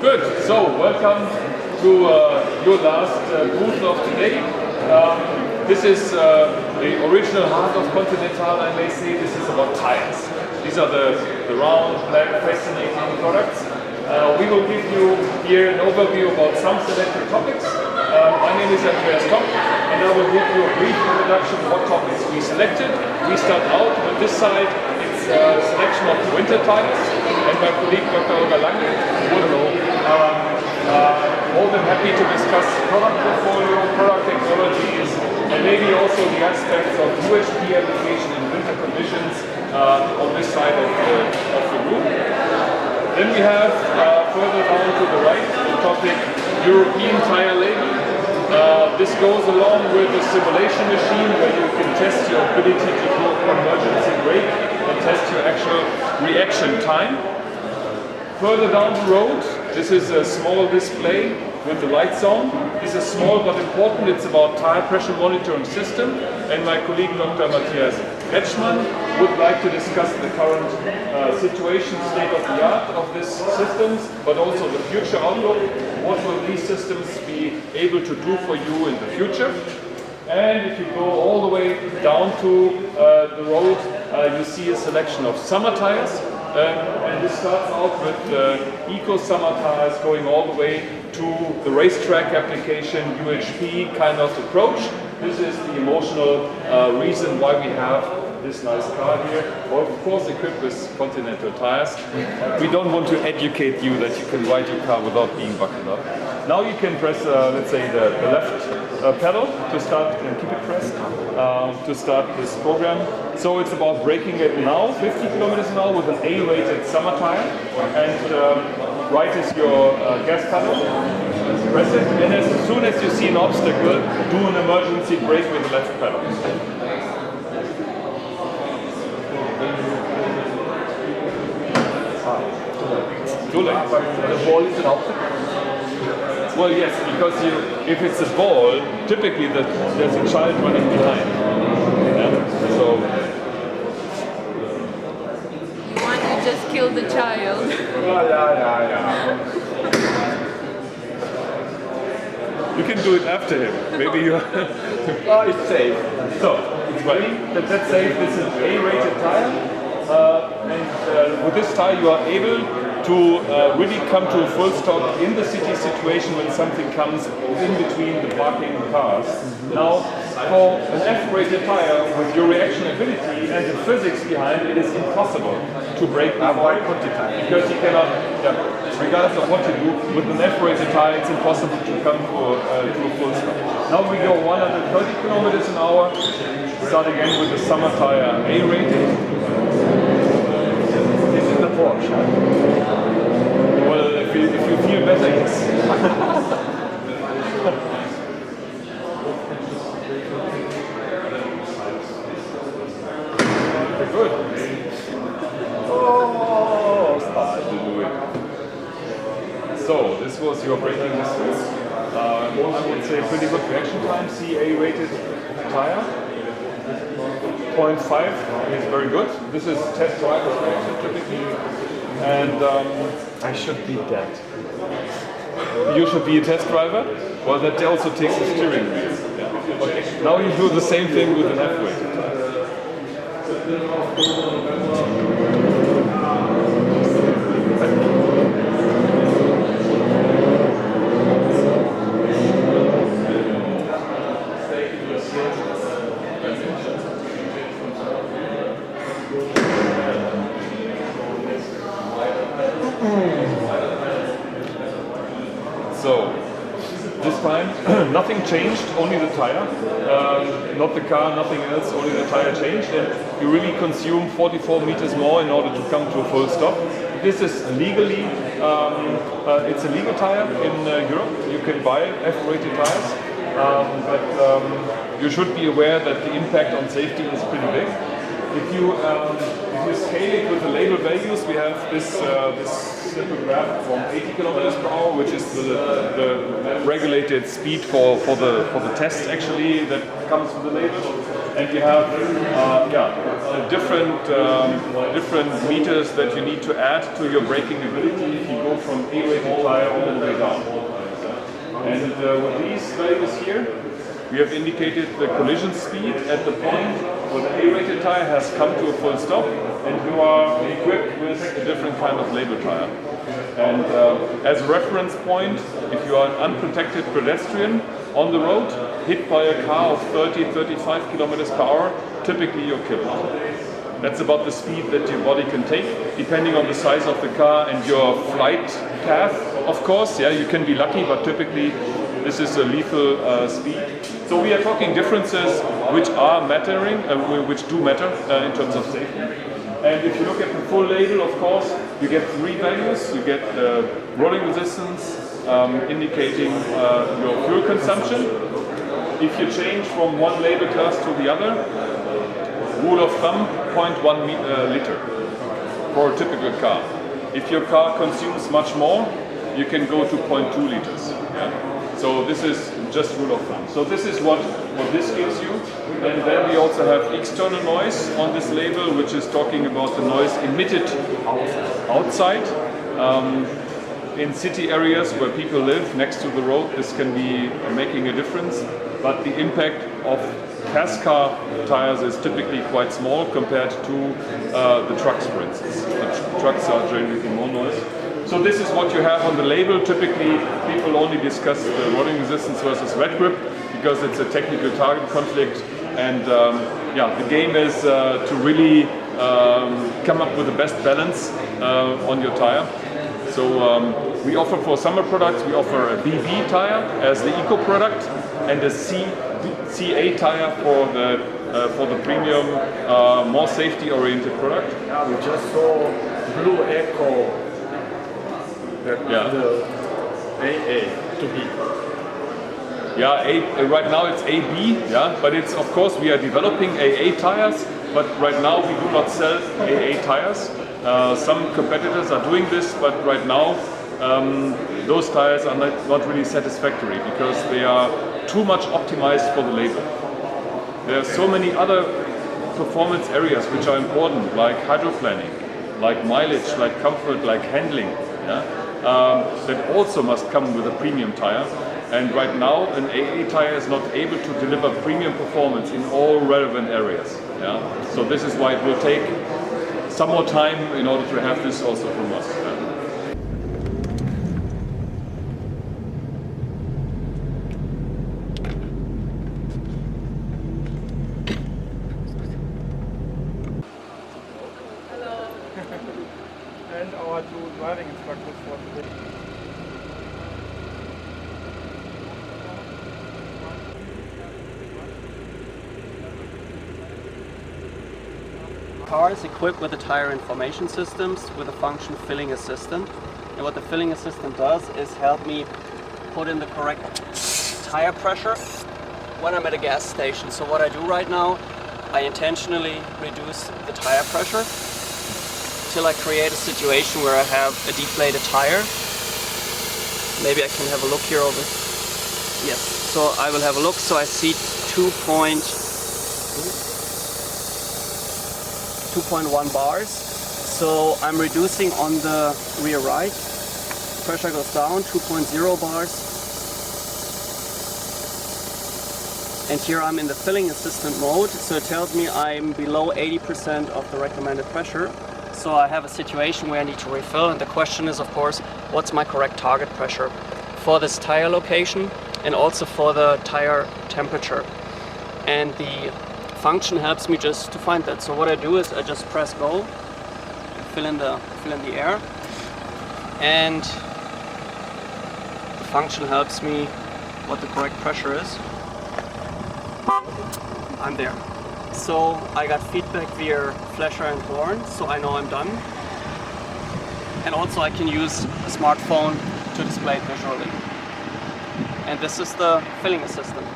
Good, so welcome to your last booth of today. This is the original heart of Continental, I may say. This is about tires. These are the round, black, fascinating products. We will give you here an overview about some selected topics. My name is Andreas Kopp, and I will give you a brief introduction of what topics we selected. We start out with this side. It's a selection of winter tires, and my colleague Dr. Holger Lange will more than happy to discuss product portfolio, product technologies, and maybe also the aspects of UHP application in winter conditions on this side of the room. Then we have further down to the right the topic European tire label. This goes along with a simulation machine where you can test your ability to do an emergency brake and test your actual reaction time. Further down the road, this is a small display with the lights on. This is small but important. It's about tire pressure monitoring system, and my colleague Dr. Matthias Kretschmann would like to discuss the current situation, state of the art of these systems, but also the future outlook. What will these systems be able to do for you in the future? And if you go all the way down to the road, you see a selection of summer tires. And this starts out with eco summer tires going all the way to the racetrack application, UHP kind of approach. This is the emotional reason why we have this nice car here, of course equipped with Continental tires. We don't want to educate you that you can ride your car without being buckled up. Now you can press, let's say, the left pedal to start, and keep it pressed, to start this program. So it's about braking it now, 50 kilometers an hour with an A-rated summer tire, and right is your gas pedal. Press it, and as soon as you see an obstacle, do an emergency brake with the left pedal. Too late. The ball is an obstacle? Well, yes, because if it's a ball, typically there's a child running behind. Yeah? So. Why don't you just kill the child? Yeah. You can do it after him. Maybe you. Oh, it's safe. So, it's ready. That's safe. This is an A-rated tire. And with this tire you are able to really come to a full stop in the city situation when something comes in between the parking cars. Now, for an F-rated tire with your reaction ability and the physics behind it, is impossible to brake because you cannot, regardless of what you do, with an F-rated tire it's impossible to come to a full stop. Now we go 130 kilometers an hour, start again with the summer tire A-rated. This is the Porsche. Well, if you feel better, yes. Good. Oh, Start to do it. So, this was your braking distance. I would say pretty good reaction time. CA rated tire. 0.5 is very good. This is test driver's reaction typically. and I should be dead. you should be a test driver. Well, that also takes a steering wheel. Yeah. Okay. Now you do the same thing with an F-weighted tire. So, this time nothing changed, only the tire. Not the car, nothing else, only the tire changed. And you really consume 44 meters more in order to come to a full stop. This is legally, it's a legal tire in Europe. You can buy F-rated tires. But you should be aware that the impact on safety is pretty big. If you scale it with the label values, we have this simple graph from 80 kilometers per hour, which is the regulated speed for the test actually that comes with the label. And you have different meters that you need to add to your braking ability if you go from A-rated tire all the way down. And with these values here, we have indicated the collision speed at the point where the A-rated tire has come to a full stop and you are equipped with a different kind of label tire. And as a reference point, if you are an unprotected pedestrian on the road, hit by a car of 30-35 kilometers per hour, typically you're killed. That's about the speed that your body can take, depending on the size of the car and your flight path. Of course, yeah, you can be lucky, but typically this is a lethal speed. So we are talking differences which are mattering, which do matter in terms of safety. And if you look at the full label, of course, you get three values. You get rolling resistance, indicating your fuel consumption. If you change from one label class to the other, rule of thumb, 0.1 liter for a typical car. If your car consumes much more, you can go to 0.2 liters. Yeah? So this is just rule of thumb. So this is what this gives you. And then we also have external noise on this label, which is talking about the noise emitted outside. In city areas where people live next to the road, this can be making a difference. But the impact of fast car tires is typically quite small compared to the trucks, for instance. The trucks are generating more noise. So this is what you have on the label. Typically, people only discuss the rolling resistance versus wet grip because it's a technical target conflict. And the game is to really come up with the best balance on your tire. So we offer for summer products, we offer a BB tire as the eco product and a CA tire for the premium, more safety-oriented product. Yeah, we just saw Blue Echo. The AA to B. Yeah, right now it's AB, yeah, but it's, of course, we are developing AA tires, but right now we do not sell AA tires. Some competitors are doing this, but right now those tires are not really satisfactory because they are too much optimized for the label. There are so many other performance areas which are important, like hydroplaning, like mileage, like comfort, like handling. Yeah? That also must come with a premium tire. And right now, an AA tire is not able to deliver premium performance in all relevant areas. Yeah? So this is why it will take some more time in order to have this also from us. Yeah? And our two driving instructors for today. Car is equipped with the tire information systems with a function filling assistant. And what the filling assistant does is help me put in the correct tire pressure when I'm at a gas station. So what I do right now, I intentionally reduce the tire pressure till I create a situation where I have a deflated tire. Maybe I can have a look here over. Yes, so I will have a look. So I see 2.1 bars. So I'm reducing on the rear right. Pressure goes down, 2.0 bars. And here I'm in the filling assistant mode, so it tells me I'm below 80% of the recommended pressure. So I have a situation where I need to refill, and the question is, of course, what's my correct target pressure for this tire location and also for the tire temperature. And the function helps me just to find that. So what I do is I just press go, fill in the air, and the function helps me what the correct pressure is. I'm there. So I got feedback via flasher and horn, so I know I'm done. And also I can use a smartphone to display it visually. And this is the filling assistant.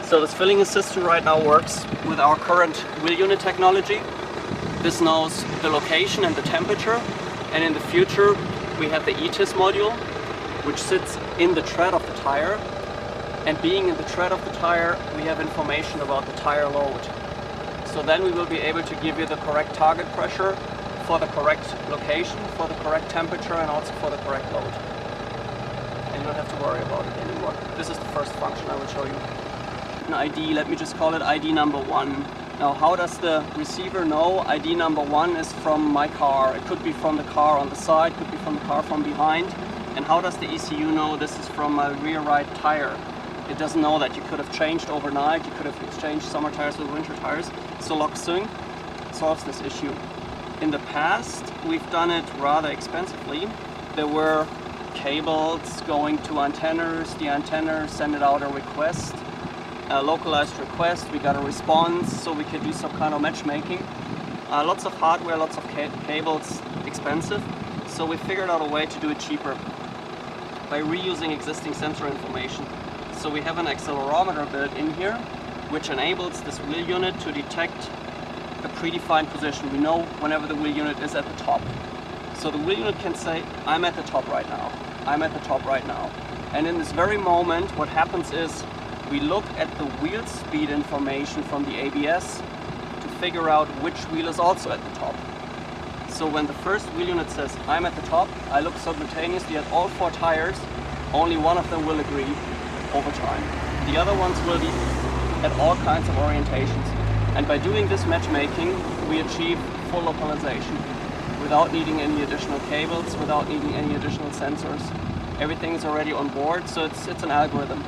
So this filling assistant right now works with our current wheel unit technology. This knows the location and the temperature. And in the future we have the ETIS module, which sits in the tread of the tire. And being in the tread of the tire, we have information about the tire load. So then we will be able to give you the correct target pressure for the correct location, for the correct temperature, and also for the correct load. And you don't have to worry about it anymore. This is the first function I will show you. An ID, let me just call it ID number 1. Now how does the receiver know ID number 1 is from my car? It could be from the car on the side, could be from the car from behind. And how does the ECU know this is from my rear right tire? It doesn't know that. You could have changed overnight, you could have exchanged summer tires with winter tires. So LogSync solves this issue. In the past, we've done it rather expensively. There were cables going to antennas, the antenna sent out a request, a localized request, we got a response, so we could do some kind of matchmaking. Lots of hardware, lots of cables, expensive. So we figured out a way to do it cheaper by reusing existing sensor information. So we have an accelerometer built in here, which enables this wheel unit to detect a predefined position. We know whenever the wheel unit is at the top. So the wheel unit can say, I'm at the top right now. I'm at the top right now. And in this very moment, what happens is we look at the wheel speed information from the ABS to figure out which wheel is also at the top. So when the first wheel unit says, I'm at the top, I look simultaneously at all 4 tires. Only one of them will agree over time. The other ones will be at all kinds of orientations. And by doing this matchmaking, we achieve full localization without needing any additional cables, without needing any additional sensors. Everything is already on board, so it's an algorithm.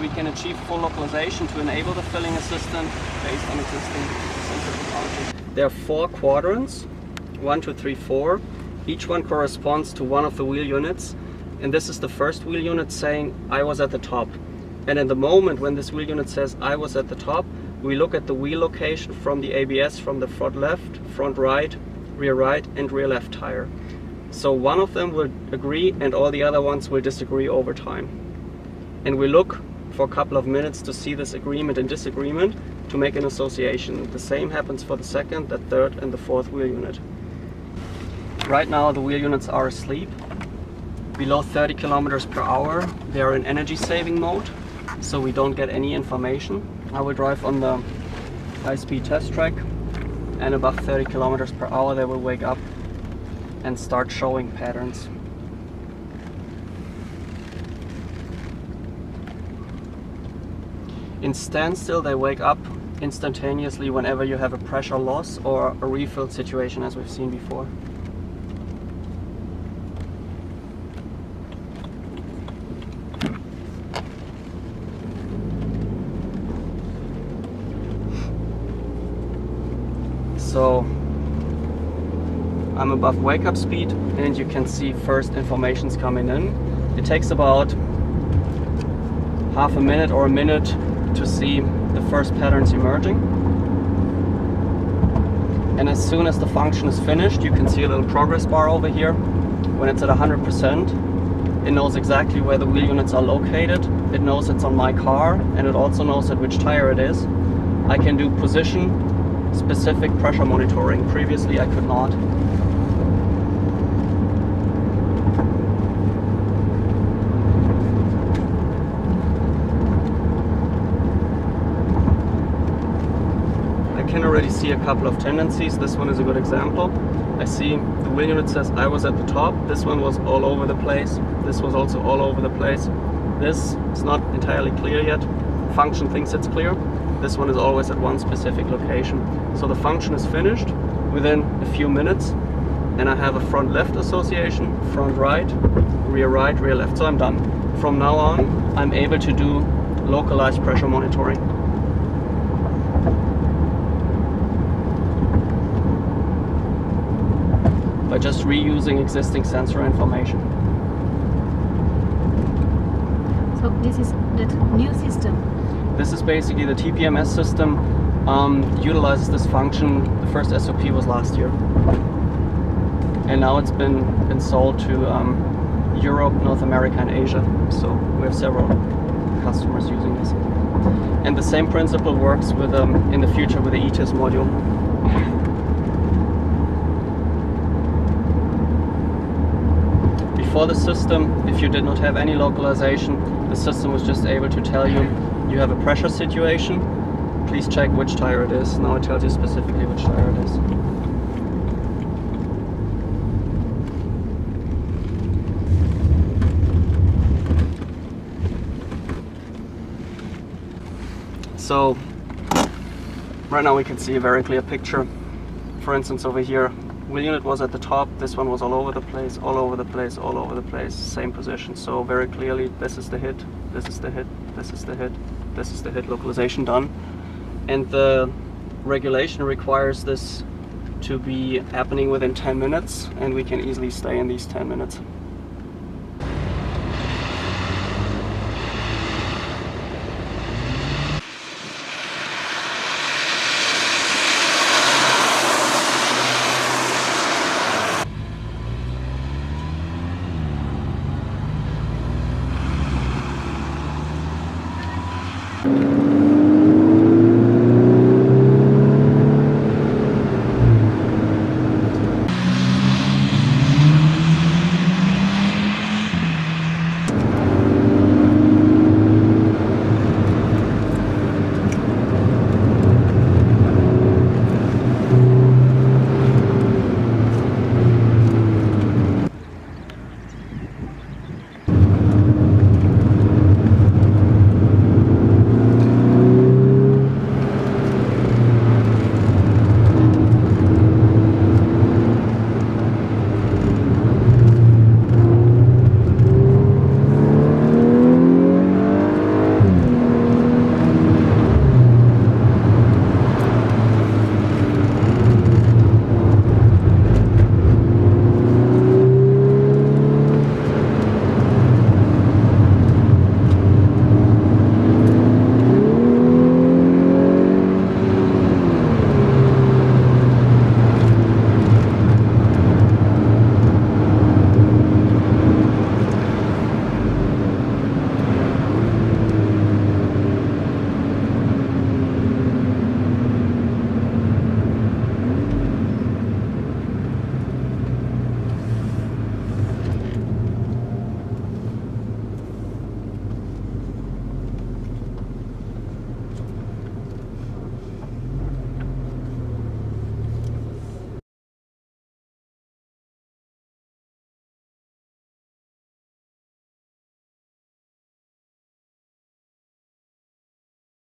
We can achieve full localization to enable the filling assistant based on existing sensor technology. There are 4 quadrants, 1, 2, 3, 4. Each one corresponds to one of the wheel units. And this is the first wheel unit saying, I was at the top. And in the moment when this wheel unit says, I was at the top, we look at the wheel location from the ABS from the front left, front right, and rear left tire. So one of them will agree and all the other ones will disagree over time. And we look for a couple of minutes to see this agreement and disagreement to make an association. The same happens for the second, the third, and the fourth wheel unit. Right now the wheel units are asleep. Below 30 kilometers per hour, they are in energy saving mode, so we don't get any information. I will drive on the high-speed test track, and above 30 kilometers per hour they will wake up and start showing patterns. In standstill, they wake up instantaneously whenever you have a pressure loss or a refill situation, as we've seen before. So I'm above wake up speed and you can see first information's coming in. It takes about half a minute or a minute to see the first patterns emerging. And as soon as the function is finished, you can see a little progress bar over here. When it's at 100%, it knows exactly where the wheel units are located. It knows it's on my car and it also knows at which tire it is. I can do position specific pressure monitoring. Previously I could not. I can already see see a couple of tendencies. This one is a good example. I see the wheel unit says I was at the top. This one was all over the place. This was also all over the place. This is not entirely clear yet. Function thinks it's clear. This one is always at one specific location. So the function is finished within a few minutes, and I have a front left association, front right, rear left. So I'm done. From now on, I'm able to do localized pressure monitoring. By just reusing existing sensor information. So this is the new system. This is basically the TPMS system, utilizes this function. The first SOP was last year. And now it's been sold to Europe, North America and Asia. So we have several customers using this. And the same principle works with in the future with the ETIS module. Before the system, if you did not have any localization, the system was just able to tell you you have a pressure situation, please check which tire it is. Now it tells you specifically which tire it is. So right now we can see a very clear picture. For instance, over here, wheel unit was at the top, this one was all over the place, all over the place, all over the place, same position. So very clearly, this is the hit, this is the hit, this is the hit, this is the hit, localization done. And the regulation requires this to be happening within 10 minutes, and we can easily stay in these 10 minutes.